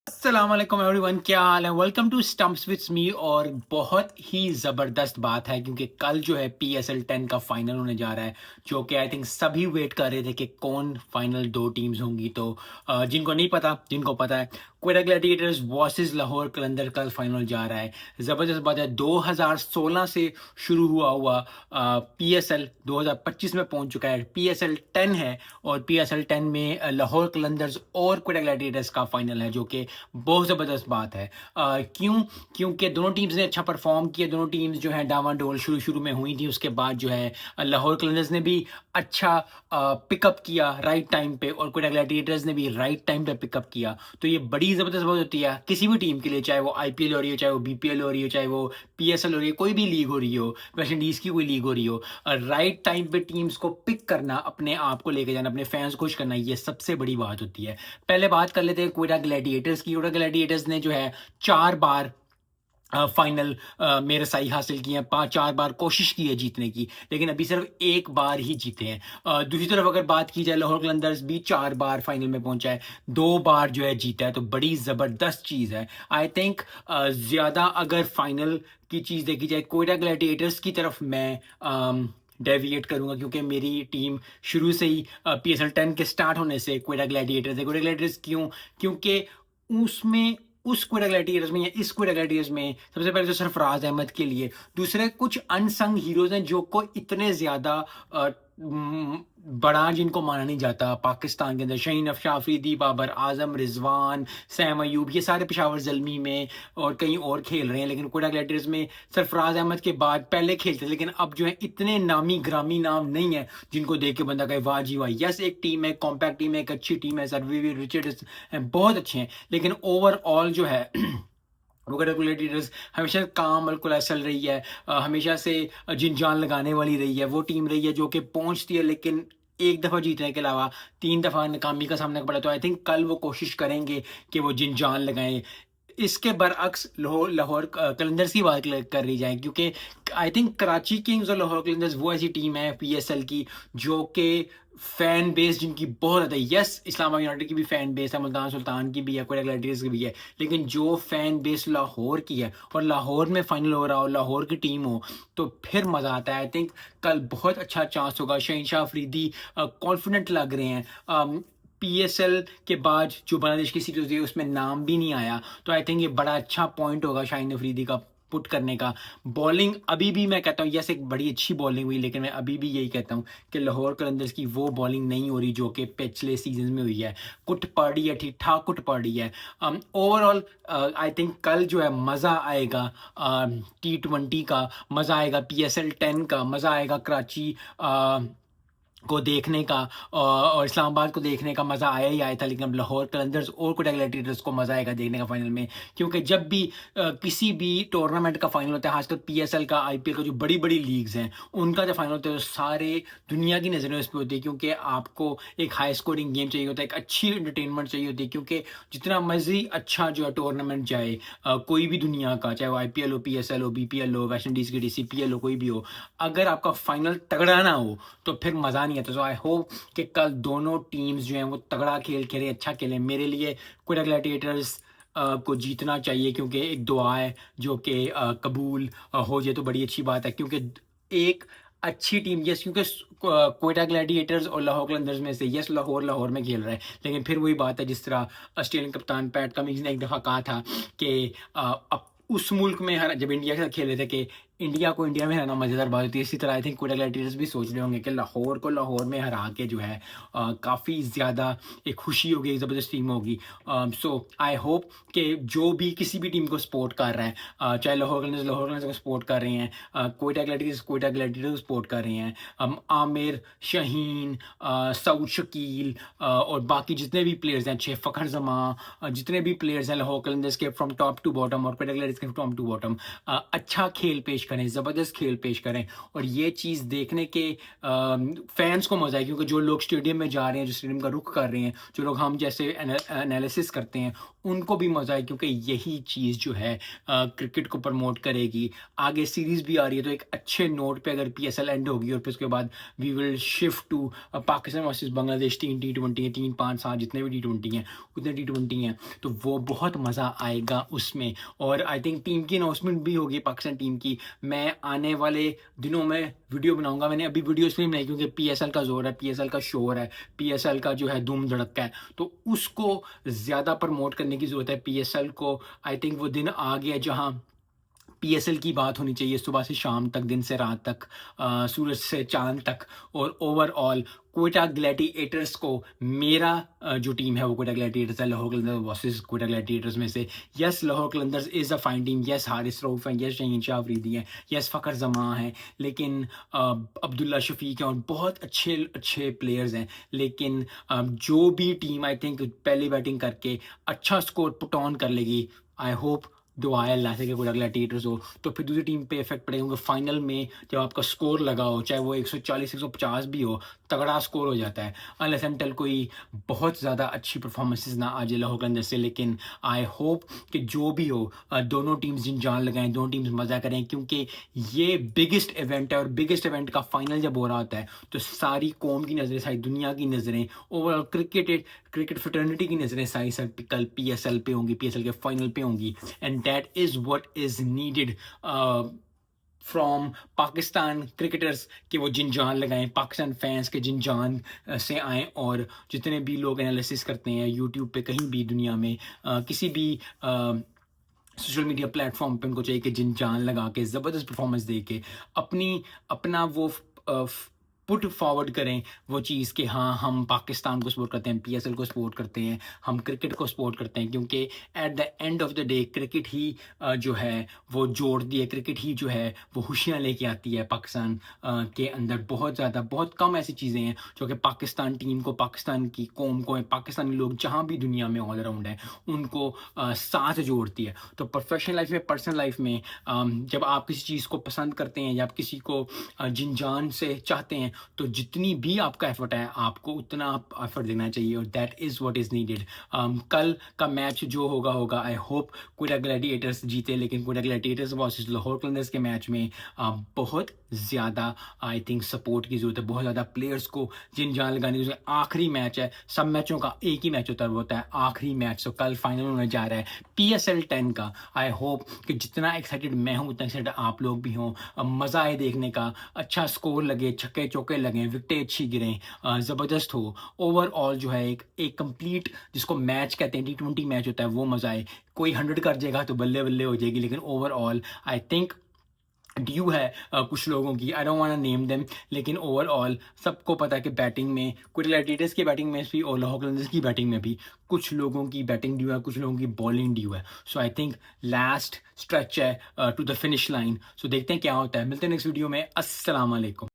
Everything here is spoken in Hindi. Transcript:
अस्सलाम वालेकुम एवरीवन, क्या हाल है? Welcome to stumps with me. और बहुत ही ज़बरदस्त बात है क्योंकि कल जो है पीएसएल 10 का फाइनल होने जा रहा है, जो कि आई थिंक सभी वेट कर रहे थे कि कौन फाइनल दो टीम्स होंगी। तो जिनको नहीं पता, जिनको पता है, क्वेटा ग्लैडिएटर्स वर्सेस लाहौर कलंदर कल फाइनल जा रहा है। ज़बरदस्त बात है, 2016 से शुरू हुआ हुआ पीएसएल 2025 में पहुंच चुका है। पीएसएल 10 है और पीएसएल 10 में लाहौर कलंदर्स और क्वेटा ग्लैडिएटर्स का फाइनल है, जो कि बहुत ज़बरदस्त बात है। क्यों? क्योंकि दोनों टीम्स ने अच्छा परफॉर्म किया। दोनों टीम्स जो है डामाडोल शुरू शुरू में हुई थी, उसके बाद जो है लाहौर कलंदर्स ने भी अच्छा पिकअप किया राइट टाइम पे, और कोयटा ग्लैडिएटर्स ने भी राइट टाइम पे पिकअप किया। तो ये बड़ी ज़बरदस्त बात होती है किसी भी टीम के लिए, चाहे वो आईपीएल हो रही हो, चाहे वो बीपीएल हो रही हो, चाहे वो पीएसएल हो रही हो, कोई भी लीग हो रही हो, वेस्ट इंडीज़ की कोई लीग हो रही हो। राइट टाइम पे टीम्स को पिक करना, अपने आप को लेके जाना, अपने फैंस को खुश करना, ये सबसे बड़ी बात होती है। पहले बात कर लेते हैं क्वेटा ग्लैडिएटर्स की। क्वेटा ग्लैडिएटर्स ने जो है 4 बार फाइनल में रसाई हासिल की है, 4 बार कोशिश की है जीतने की, लेकिन अभी सिर्फ 1 बार ही जीते हैं। दूसरी तरफ अगर बात की जाए, लाहौर कलंदर्स भी 4 बार फाइनल में पहुंचा है, 2 बार जो है जीता है, तो बड़ी ज़बरदस्त चीज़ है। आई थिंक ज़्यादा अगर फाइनल की चीज़ देखी जाए, क्वेटा ग्लैडिएटर्स की तरफ मैं डेविएट करूंगा, क्योंकि मेरी टीम शुरू से ही पीएसएल 10 के स्टार्ट होने से क्वेटा ग्लैडिएटर्स है। क्वेटा ग्लैडिएटर्स क्यों? क्योंकि उसमें, उस क्वेटा ग्लैडिएटर्स में या इस क्वेटा ग्लैडिएटर्स में सबसे पहले तो सरफराज अहमद के लिए, दूसरे कुछ अनसंग हीरोज हैं जो को इतने ज़्यादा अ, बड़ा जिनको माना नहीं जाता पाकिस्तान के अंदर। शहीन अफशार अफरीदी, बाबर आजम, रिजवान, सैम अयूब, ये सारे पेशावर ज़ल्मी में और कहीं और खेल रहे हैं, लेकिन कोयटा ग्लैडिएटर्स में सरफराज अहमद के बाद पहले खेलते थे, लेकिन अब जो है इतने नामी ग्रामी नाम नहीं है जिनको देख के बंदा कहे वाह जी वाह। यस, एक टीम है, कॉम्पैक्ट टीम है, एक अच्छी टीम है, सरवी रिचर्ड्स हैं, बहुत अच्छे हैं, लेकिन ओवरऑल जो है वो रेगुलेटर्स हमेशा काम और चल रही है, हमेशा से जिन जान लगाने वाली रही है, वो टीम रही है जो कि पहुंचती है, लेकिन एक दफ़ा जीतने के अलावा 3 दफ़ा नाकामी का सामना पड़ा। तो आई थिंक कल वो कोशिश करेंगे कि वो जिन जान लगाएं। इसके बरअक्स लाहौर लाहौर कलंदर्स की बात कर रही जाए, क्योंकि आई थिंक कराची किंग्स और लाहौर कलंदर्स वो ऐसी टीम है पीएसएल की जो कि फैन बेस जिनकी बहुत ज़्यादा है। यस, इस्लामाबाद यूनाइटेड की भी फैन बेस है, मुल्तान सुल्तान की भी है, कोयटा ग्लैडिएटर्स की भी है, लेकिन जो फैन बेस लाहौर की है और लाहौर में फाइनल हो रहा हो, लाहौर की टीम हो, तो फिर मज़ा आता है। आई थिंक कल बहुत अच्छा चांस होगा। शहनशाह अफरीदी कॉन्फिडेंट लग रहे हैं। पीएसएल के बाद जो बांग्लादेश की सीरीज हुई उसमें नाम भी नहीं आया, तो आई थिंक ये बड़ा अच्छा पॉइंट होगा शाहीन अफरीदी का पुट करने का। बॉलिंग अभी भी मैं कहता हूँ, यस एक बड़ी अच्छी बॉलिंग हुई, लेकिन मैं अभी भी यही कहता हूँ कि लाहौर कलंदर्स की वो बॉलिंग नहीं हो रही जो कि पिछले सीजन में हुई है। कुट पड़ी है, ठीक ठाक कुट पड़ी है। ओवरऑल आई थिंक कल जो है मज़ा आएगा, T20 का मज़ा आएगा, पीएसएल 10 का मज़ा आएगा, कराची को देखने का और इस्लामाबाद को देखने का मज़ा आया ही आया था, लेकिन अब लाहौर कलंदर्स और कोयटा ग्लैडिएटर्स को मज़ा आएगा देखने का फाइनल में। क्योंकि जब भी किसी भी टूर्नामेंट का फाइनल होता है, खासकर पीएसएल का, आईपीएल का, जो बड़ी बड़ी लीग्स हैं उनका जब फाइनल होता है, तो सारे दुनिया की नज़रें उस पर होती है, क्योंकि आपको एक हाई स्कोरिंग गेम चाहिए होता है, एक अच्छी एंटरटेनमेंट चाहिए होती है। क्योंकि जितना मर्जी अच्छा जो है टूर्नामेंट जाए, कोई भी दुनिया का, चाहे वो आईपीएल हो, पीएसएल हो, बीपीएल हो, वेस्ट इंडीज़ की डीसीपीएल हो, कोई भी हो, अगर आपका फाइनल तगड़ा ना हो तो फिर मज़ा नहीं आता। तो आई होप कि कल दोनों टीम्स जो हैं वो तगड़ा खेल खेलें, अच्छा खेलें। मेरे लिए कोयटा ग्लैडिएटर्स को जीतना चाहिए, क्योंकि एक दुआ है जो कि कबूल हो जाए तो बड़ी अच्छी बात है। क्योंकि एक अच्छी टीम, यस, क्योंकि कोयटा ग्लैडिएटर्स और लाहौर कलंदर्स में से, यस लाहौर लाहौर में खेल रहा है, लेकिन फिर वही बात है, जिस तरह ऑस्ट्रेलियन कप्तान पैट कमिंस ने एक दफ़ा कहा था कि अब उस मुल्क में हर जब इंडिया के साथ खेल रहे थे कि इंडिया को इंडिया में हराना मज़ेदार बात होती है। इसी तरह आई थिंक कोयटा ग्लैडिएटर्स भी सोच रहे होंगे कि लाहौर को लाहौर में हरा के जो है काफ़ी ज़्यादा एक खुशी होगी, एक ज़बरदस्त टीम होगी। सो आई होप कि जो भी किसी भी टीम को सपोर्ट कर रहा है, चाहे लाहौर कलंदर्स को सपोर्ट कर रहे हैं, कोयटा ग्लैडिएटर्स को सपोर्ट कर रहे हैं, आमिर, शहीन, सऊद शकील, और बाकी जितने भी प्लेयर्स हैं, छे फ़खर जमा, जितने भी प्लेयर्स हैं लाहौर कलंदर्स के फ्रॉम टॉप टू बॉटम और कोयटा ग्लैडिएटर्स के फ्रॉम टू बॉटम, अच्छा खेल पेश करें, ज़बरदस्त खेल पेश करें, और ये चीज़ देखने के फैंस को मज़ा आए। क्योंकि जो लोग स्टेडियम में जा रहे हैं, जो स्टेडियम का रुख कर रहे हैं, जो लोग हम जैसे एनालिसिस करते हैं, उनको भी मज़ा आए, क्योंकि यही चीज़ जो है क्रिकेट को प्रमोट करेगी। आगे सीरीज़ भी आ रही है, तो एक अच्छे नोट पे अगर पीएसएल एंड होगी और फिर उसके बाद we will shift to Pakistan versus Bangladesh, 3 टी20 है, 3, 5, 7 जितने भी टी20 हैं, उतने टी20 हैं, तो वो बहुत मज़ा आएगा उसमें। और आई थिंक टीम की अनाउंसमेंट भी होगी पाकिस्तान टीम की। मैं आने वाले दिनों में वीडियो बनाऊँगा। मैंने अभी वीडियो इसलिए बनाई क्योंकि पीएसएल का ज़ोर है, पीएसएल का शोर है, पीएसएल का जो है धूम-धड़क्का है, तो उसको ज़्यादा प्रमोट करने की ज़रूरत है। पीएसएल को आई थिंक वो दिन आ गया जहाँ पीएसएल की बात होनी चाहिए सुबह से शाम तक, दिन से रात तक, सूरज से चाँद तक। और ओवरऑल क्वेटा ग्लैडिएटर्स को मेरा जो टीम है वो क्वेटा ग्लैडिएटर्स है, लाहौर कलंदर्स वर्सेस क्वेटा ग्लैडिएटर्स में से। Yes, Lahore Qalandars is a fine team, yes Haris Rauf हैं, यस शहीन शाह अफरीदी हैं, यस फ़खर ज़मां हैं, लेकिन अब्दुल्ला शफीक हैं और बहुत अच्छे अच्छे प्लेयर्स हैं। लेकिन जो भी टीम आई थिंक पहली बैटिंग करके अच्छा स्कोर पुट ऑन कर लेगी, आई होप दुआ है अल्लाह से कि कोई ग्लैडिएटर्स हो, तो फिर दूसरी टीम पे इफेक्ट पड़ेगा, क्योंकि फाइनल में जब आपका स्कोर लगा हो, चाहे वो 140 150 भी हो, तगड़ा स्कोर हो जाता है। अनलेस अनटिल कोई बहुत ज़्यादा अच्छी परफॉर्मेंसेस ना आ जाए लाहौर कलंदर से। लेकिन आई होप कि जो भी हो दोनों टीम्स जिन जान लगाएं, दोनों टीम्स मज़ा करें, क्योंकि ये बिगेस्ट इवेंट है। और बिगेस्ट इवेंट का फाइनल जब हो रहा होता है तो सारी कौम की नज़रें, सारी दुनिया की नज़रें, ओवरऑल क्रिकेट फ्रेटर्निटी की नज़रें सारी सब कल पीएसएल पे होंगी, पीएसएल के फाइनल पे होंगी। And that is what is needed from Pakistan cricketers, कि वो जिन जान लगाएं, पाकिस्तान फैंस के जिन जान से आएँ। और जितने भी लोग एनालिसिस करते हैं यूट्यूब पे, कहीं भी दुनिया में किसी भी सोशल मीडिया प्लेटफॉर्म पे, उनको चाहिए कि जिन जान लगा के ज़बरदस्त परफॉर्मेंस दे के अपना वो पुट फॉरवर्ड करें वो चीज़ कि हाँ, हम पाकिस्तान को सपोर्ट करते हैं, पीएसएल को सपोर्ट करते हैं, हम क्रिकेट को सपोर्ट करते हैं। क्योंकि at the end of the day cricket ही जो है वो जोड़ती है, क्रिकेट ही जो है वो खुशियाँ लेके आती है पाकिस्तान के अंदर। बहुत ज़्यादा, बहुत कम ऐसी चीज़ें हैं जो कि पाकिस्तान टीम को, पाकिस्तान की कौम को, पाकिस्तानी लोग जहाँ भी दुनिया में ऑल अराउंड है, उनको साथ जोड़ती है। तो प्रोफेशनल लाइफ में, पर्सनल लाइफ में जब आप किसी चीज़ को पसंद करते हैं या आप किसी को जिन जान से चाहते हैं, तो जितनी भी आपका एफर्ट है आपको उतना आप एफर्ट देना चाहिए। और that is what is needed. कल का मैच जो होगा आई होप क्वेटा ग्लैडिएटर्स जीते। लेकिन क्वेटा ग्लैडिएटर्स वर्सेस लाहौर कलंदर्स के मैच में बहुत ज़्यादा आई थिंक सपोर्ट की ज़रूरत है, बहुत ज़्यादा प्लेयर्स को जिन जान लगाने की। आखिरी मैच है, सब मैचों का एक ही मैच होता है आखिरी मैच। तो कल फाइनल होने जा रहा है पीएसएल 10 का। आई होप कि जितना एक्साइटेड मैं हूँ उतना एक्साइटेड आप लोग भी हों, मज़ा आए देखने का, अच्छा स्कोर लगे, छक्के चौके लगें, विकेटें अच्छी गिरें, ज़बरदस्त हो। ओवरऑल जो है एक कंप्लीट, जिसको मैच कहते हैं, टी20 मैच होता है, वो मज़ा आए। कोई 100 कर जाएगा तो बल्ले बल्ले हो जाएगी, लेकिन ओवरऑल आई थिंक ड्यू है कुछ लोगों की, I don't want to name them, लेकिन ओवरऑल सबको पता है कि बैटिंग में, कुछ ग्लैडिएटर्स की बैटिंग में भी और लाहौर कलंदर्स की बैटिंग में भी कुछ लोगों की बैटिंग ड्यू है, कुछ लोगों की बॉलिंग ड्यू है। सो आई थिंक लास्ट स्ट्रेच है टू द फिनिश लाइन। सो देखते हैं क्या होता है। मिलते हैं नेक्स्ट वीडियो में। अस्सलाम वालेकुम।